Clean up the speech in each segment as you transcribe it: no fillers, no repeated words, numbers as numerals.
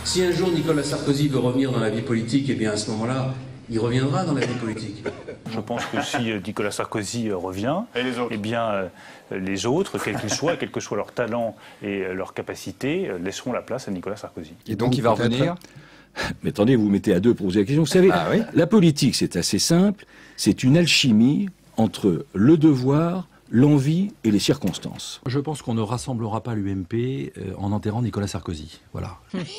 Si un jour Nicolas Sarkozy veut revenir dans la vie politique, eh bien à ce moment-là, il reviendra dans la vie politique. Je pense que si Nicolas Sarkozy revient, eh bien les autres, quels qu'ils soient, quel que soit leur talent et leur capacité, laisseront la place à Nicolas Sarkozy. Et donc il va revenir. Mais attendez, vous mettez à deux pour poser la question. Vous savez, oui, la politique, c'est assez simple. C'est une alchimie entre le devoir, l'envie et les circonstances. Je pense qu'on ne rassemblera pas l'UMP en enterrant Nicolas Sarkozy. Voilà.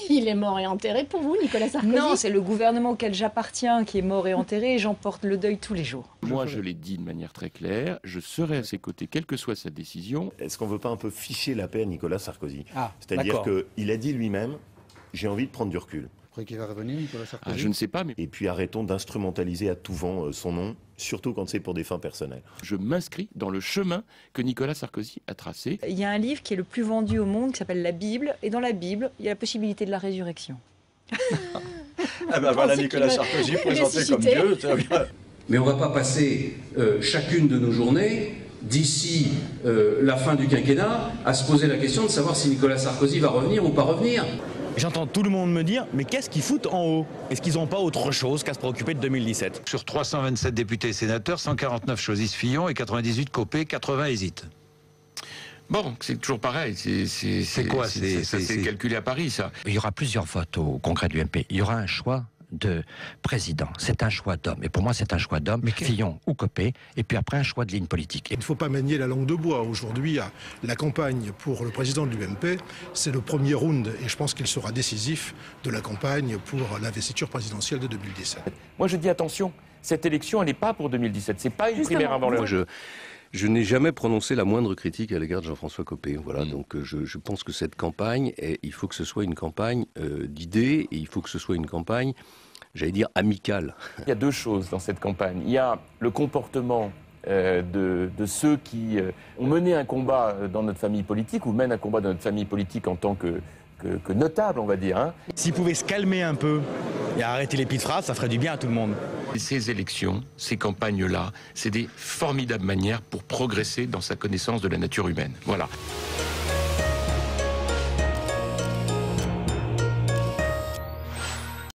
Il est mort et enterré pour vous, Nicolas Sarkozy? Non, c'est le gouvernement auquel j'appartiens qui est mort et enterré et j'en porte le deuil tous les jours. Moi, je l'ai dit de manière très claire, je serai à ses côtés, quelle que soit sa décision. Est-ce qu'on ne veut pas un peu ficher la paix à Nicolas Sarkozy? C'est-à-dire qu'il a dit lui-même, j'ai envie de prendre du recul. Vous croyez qu'il va revenir, Nicolas Sarkozy? Je ne sais pas, mais... Et puis arrêtons d'instrumentaliser à tout vent son nom, surtout quand c'est pour des fins personnelles. Je m'inscris dans le chemin que Nicolas Sarkozy a tracé. Il y a un livre qui est le plus vendu au monde qui s'appelle la Bible, et dans la Bible, il y a la possibilité de la résurrection. Ah ben voilà Nicolas Sarkozy présenté comme Dieu. Mais on ne va pas passer chacune de nos journées, d'ici la fin du quinquennat, à se poser la question de savoir si Nicolas Sarkozy va revenir ou pas revenir. J'entends tout le monde me dire, mais qu'est-ce qu'ils foutent en haut? Est-ce qu'ils n'ont pas autre chose qu'à se préoccuper de 2017? Sur 327 députés et sénateurs, 149 choisissent Fillon et 98 Copé, 80 hésitent. Bon, c'est toujours pareil. C'est quoi? Ça s'est calculé à Paris, ça. Il y aura plusieurs votes au congrès de l'UMP. Il y aura un choix de président. C'est un choix d'homme. Et pour moi, c'est un choix d'homme, Fillon ou Copé, et puis après un choix de ligne politique. Il ne faut pas manier la langue de bois. Aujourd'hui, la campagne pour le président de l'UMP, c'est le premier round, et je pense qu'il sera décisif de la campagne pour l'investiture présidentielle de 2017. Moi, je dis attention, cette élection, elle n'est pas pour 2017. C'est pas une primaire avant l'heure. Je n'ai jamais prononcé la moindre critique à l'égard de Jean-François Copé. Voilà, donc je pense que cette campagne, il faut que ce soit une campagne d'idées, et il faut que ce soit une campagne, j'allais dire, amicale. Il y a deux choses dans cette campagne. Il y a le comportement de ceux qui ont mené un combat dans notre famille politique, ou mènent un combat dans notre famille politique en tant que notable, on va dire. Hein. S'ils pouvaient se calmer un peu et arrêter les petites phrases, ça ferait du bien à tout le monde. Ces élections, ces campagnes-là, c'est des formidables manières pour progresser dans sa connaissance de la nature humaine. Voilà.